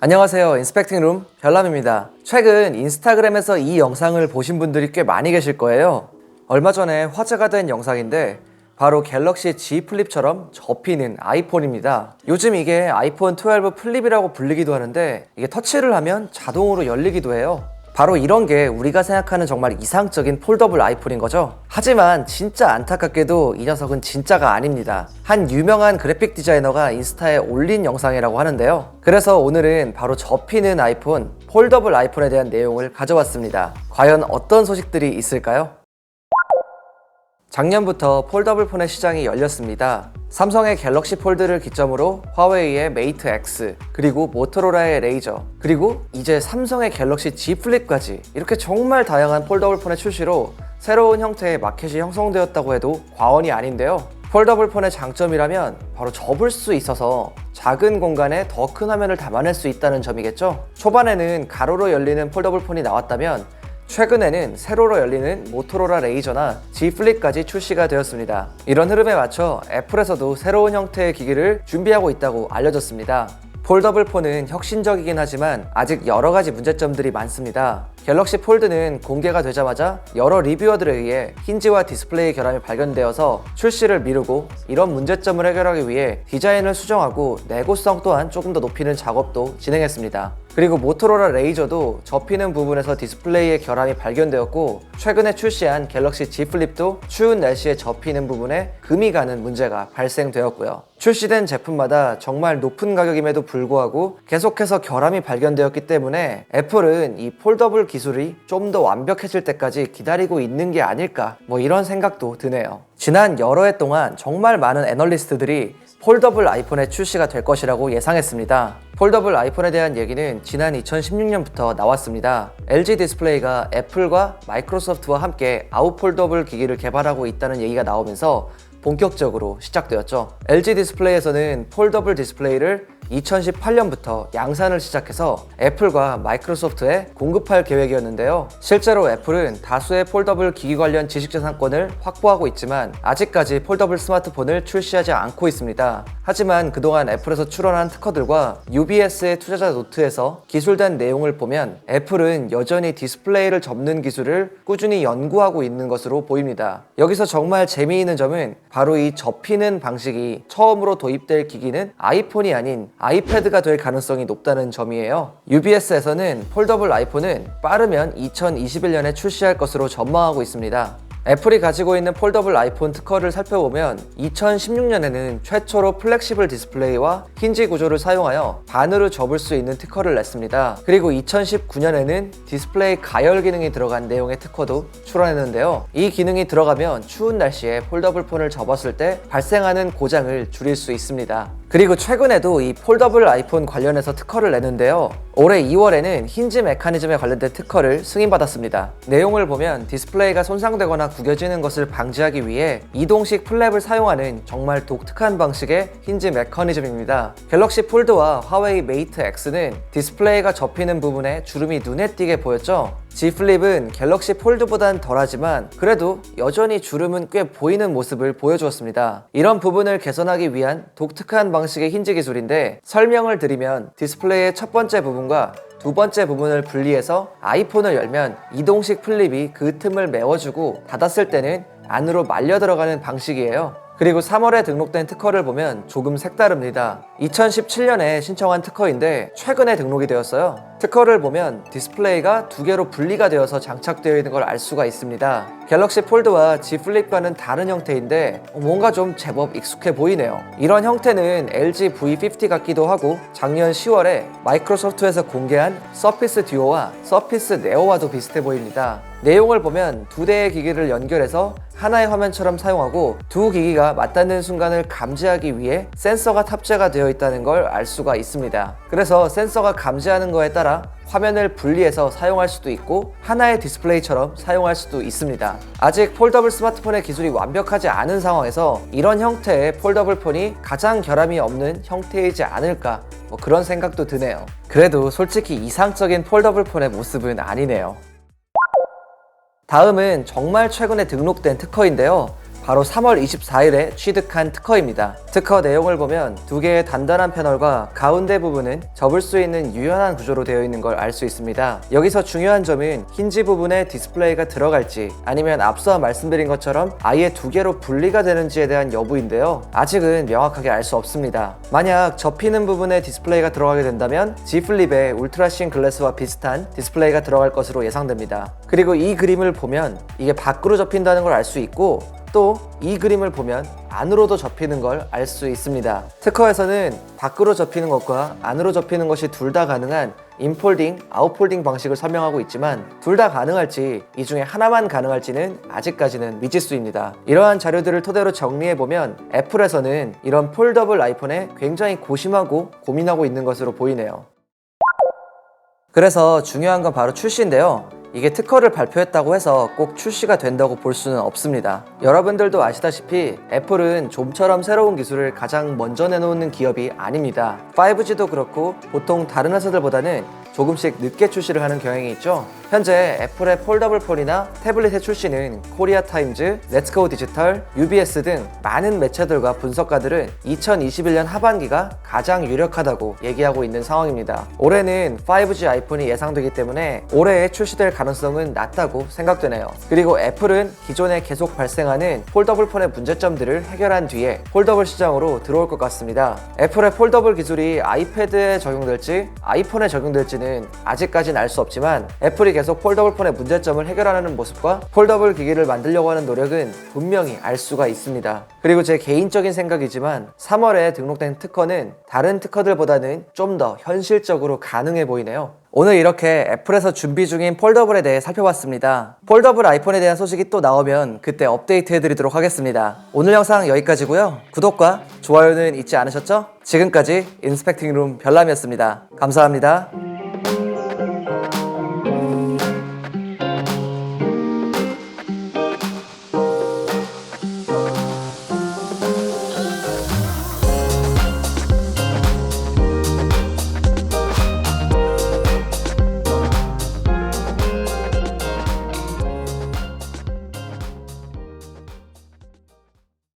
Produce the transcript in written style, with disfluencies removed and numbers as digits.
안녕하세요. 인스펙팅룸 별남입니다. 최근 인스타그램에서 이 영상을 보신 분들이 꽤 많이 계실 거예요. 얼마 전에 화제가 된 영상인데 바로 갤럭시 Z 플립처럼 접히는 아이폰입니다. 요즘 이게 아이폰 12 플립이라고 불리기도 하는데 이게 터치를 하면 자동으로 열리기도 해요. 바로 이런 게 우리가 생각하는 정말 이상적인 폴더블 아이폰인 거죠. 하지만 진짜 안타깝게도 이 녀석은 진짜가 아닙니다. 한 유명한 그래픽 디자이너가 인스타에 올린 영상이라고 하는데요. 그래서 오늘은 바로 접히는 아이폰, 폴더블 아이폰에 대한 내용을 가져왔습니다. 과연 어떤 소식들이 있을까요? 작년부터 폴더블 폰의 시장이 열렸습니다. 삼성의 갤럭시 폴드를 기점으로 화웨이의 메이트 X, 그리고 모토로라의 레이저, 그리고 이제 삼성의 갤럭시 Z 플립까지 이렇게 정말 다양한 폴더블 폰의 출시로 새로운 형태의 마켓이 형성되었다고 해도 과언이 아닌데요. 폴더블 폰의 장점이라면 바로 접을 수 있어서 작은 공간에 더 큰 화면을 담아낼 수 있다는 점이겠죠. 초반에는 가로로 열리는 폴더블 폰이 나왔다면 최근에는 세로로 열리는 모토로라 레이저나 Z 플립까지 출시가 되었습니다. 이런 흐름에 맞춰 애플에서도 새로운 형태의 기기를 준비하고 있다고 알려졌습니다. 폴더블 폰은 혁신적이긴 하지만 아직 여러 가지 문제점들이 많습니다. 갤럭시 폴드는 공개가 되자마자 여러 리뷰어들에 의해 힌지와 디스플레이 결함이 발견되어서 출시를 미루고, 이런 문제점을 해결하기 위해 디자인을 수정하고 내구성 또한 조금 더 높이는 작업도 진행했습니다. 그리고 모토로라 레이저도 접히는 부분에서 디스플레이의 결함이 발견되었고, 최근에 출시한 갤럭시 Z 플립도 추운 날씨에 접히는 부분에 금이 가는 문제가 발생되었고요. 출시된 제품마다 정말 높은 가격임에도 불구하고 계속해서 결함이 발견되었기 때문에 애플은 이 폴더블 기술이 좀 더 완벽해질 때까지 기다리고 있는 게 아닐까, 이런 생각도 드네요. 지난 여러 해 동안 정말 많은 애널리스트들이 폴더블 아이폰의 출시가 될 것이라고 예상했습니다. 폴더블 아이폰에 대한 얘기는 지난 2016년부터 나왔습니다. LG 디스플레이가 애플과 마이크로소프트와 함께 아웃 폴더블 기기를 개발하고 있다는 얘기가 나오면서 본격적으로 시작되었죠. LG 디스플레이에서는 폴더블 디스플레이를 2018년부터 양산을 시작해서 애플과 마이크로소프트에 공급할 계획이었는데요. 실제로 애플은 다수의 폴더블 기기 관련 지식재산권을 확보하고 있지만 아직까지 폴더블 스마트폰을 출시하지 않고 있습니다. 하지만 그동안 애플에서 출원한 특허들과 UBS의 투자자 노트에서 기술된 내용을 보면 애플은 여전히 디스플레이를 접는 기술을 꾸준히 연구하고 있는 것으로 보입니다. 여기서 정말 재미있는 점은 바로 이 접히는 방식이 처음으로 도입될 기기는 아이폰이 아닌 아이패드가 될 가능성이 높다는 점이에요. UBS에서는 폴더블 아이폰은 빠르면 2021년에 출시할 것으로 전망하고 있습니다. 애플이 가지고 있는 폴더블 아이폰 특허를 살펴보면 2016년에는 최초로 플렉시블 디스플레이와 힌지 구조를 사용하여 반으로 접을 수 있는 특허를 냈습니다. 그리고 2019년에는 디스플레이 가열 기능이 들어간 내용의 특허도 출원했는데요. 이 기능이 들어가면 추운 날씨에 폴더블 폰을 접었을 때 발생하는 고장을 줄일 수 있습니다. 그리고 최근에도 이 폴더블 아이폰 관련해서 특허를 내는데요. 올해 2월에는 힌지 메커니즘에 관련된 특허를 승인받았습니다. 내용을 보면 디스플레이가 손상되거나 구겨지는 것을 방지하기 위해 이동식 플랩을 사용하는 정말 독특한 방식의 힌지 메커니즘입니다. 갤럭시 폴드와 화웨이 메이트 X는 디스플레이가 접히는 부분에 주름이 눈에 띄게 보였죠. Z 플립은 갤럭시 폴드보단 덜하지만 그래도 여전히 주름은 꽤 보이는 모습을 보여주었습니다. 이런 부분을 개선하기 위한 독특한 방식의 힌지 기술인데, 설명을 드리면 디스플레이의 첫 번째 부분과 두 번째 부분을 분리해서 아이폰을 열면 이동식 플립이 그 틈을 메워주고 닫았을 때는 안으로 말려 들어가는 방식이에요. 그리고 3월에 등록된 특허를 보면 조금 색다릅니다. 2017년에 신청한 특허인데 최근에 등록이 되었어요. 특허를 보면 디스플레이가 두 개로 분리가 되어서 장착되어 있는 걸 알 수가 있습니다. 갤럭시 폴드와 Z 플립과는 다른 형태인데 뭔가 좀 제법 익숙해 보이네요. 이런 형태는 LG V50 같기도 하고 작년 10월에 마이크로소프트에서 공개한 서피스 듀오와 서피스 네오와도 비슷해 보입니다. 내용을 보면 두 대의 기기를 연결해서 하나의 화면처럼 사용하고 두 기기가 맞닿는 순간을 감지하기 위해 센서가 탑재가 되어 있다는 걸 알 수가 있습니다. 그래서 센서가 감지하는 거에 따라 화면을 분리해서 사용할 수도 있고 하나의 디스플레이처럼 사용할 수도 있습니다. 아직 폴더블 스마트폰의 기술이 완벽하지 않은 상황에서 이런 형태의 폴더블 폰이 가장 결함이 없는 형태이지 않을까, 그런 생각도 드네요. 그래도 솔직히 이상적인 폴더블 폰의 모습은 아니네요. 다음은 정말 최근에 등록된 특허인데요. 바로 3월 24일에 취득한 특허입니다. 특허 내용을 보면 두 개의 단단한 패널과 가운데 부분은 접을 수 있는 유연한 구조로 되어 있는 걸 알 수 있습니다. 여기서 중요한 점은 힌지 부분에 디스플레이가 들어갈지 아니면 앞서 말씀드린 것처럼 아예 두 개로 분리가 되는지에 대한 여부인데요. 아직은 명확하게 알 수 없습니다. 만약 접히는 부분에 디스플레이가 들어가게 된다면 G 플립의 울트라신 글래스와 비슷한 디스플레이가 들어갈 것으로 예상됩니다. 그리고 이 그림을 보면 이게 밖으로 접힌다는 걸 알 수 있고 또 이 그림을 보면 안으로도 접히는 걸 알 수 있습니다. 특허에서는 밖으로 접히는 것과 안으로 접히는 것이 둘 다 가능한 인폴딩, 아웃폴딩 방식을 설명하고 있지만 둘 다 가능할지 이 중에 하나만 가능할지는 아직까지는 미지수입니다. 이러한 자료들을 토대로 정리해보면 애플에서는 이런 폴더블 아이폰에 굉장히 고심하고 고민하고 있는 것으로 보이네요. 그래서 중요한 건 바로 출시인데요. 이게 특허를 발표했다고 해서 꼭 출시가 된다고 볼 수는 없습니다. 여러분들도 아시다시피 애플은 좀처럼 새로운 기술을 가장 먼저 내놓는 기업이 아닙니다. 5G도 그렇고 보통 다른 회사들보다는 조금씩 늦게 출시를 하는 경향이 있죠. 현재 애플의 폴더블 폰이나 태블릿의 출시는 코리아 타임즈, 렛츠고 디지털, UBS 등 많은 매체들과 분석가들은 2021년 하반기가 가장 유력하다고 얘기하고 있는 상황입니다. 올해는 5G 아이폰이 예상되기 때문에 올해에 출시될 가능성은 낮다고 생각되네요. 그리고 애플은 기존에 계속 발생하는 폴더블 폰의 문제점들을 해결한 뒤에 폴더블 시장으로 들어올 것 같습니다. 애플의 폴더블 기술이 아이패드에 적용될지 아이폰에 적용될지는 아직까지는 알 수 없지만 애플이 계속 폴더블 폰의 문제점을 해결하는 모습과 폴더블 기기를 만들려고 하는 노력은 분명히 알 수가 있습니다. 그리고 제 개인적인 생각이지만 3월에 등록된 특허는 다른 특허들보다는 좀 더 현실적으로 가능해 보이네요. 오늘 이렇게 애플에서 준비 중인 폴더블에 대해 살펴봤습니다. 폴더블 아이폰에 대한 소식이 또 나오면 그때 업데이트 해드리도록 하겠습니다. 오늘 영상 여기까지고요. 구독과 좋아요는 잊지 않으셨죠? 지금까지 인스펙팅룸 별남이었습니다. 감사합니다.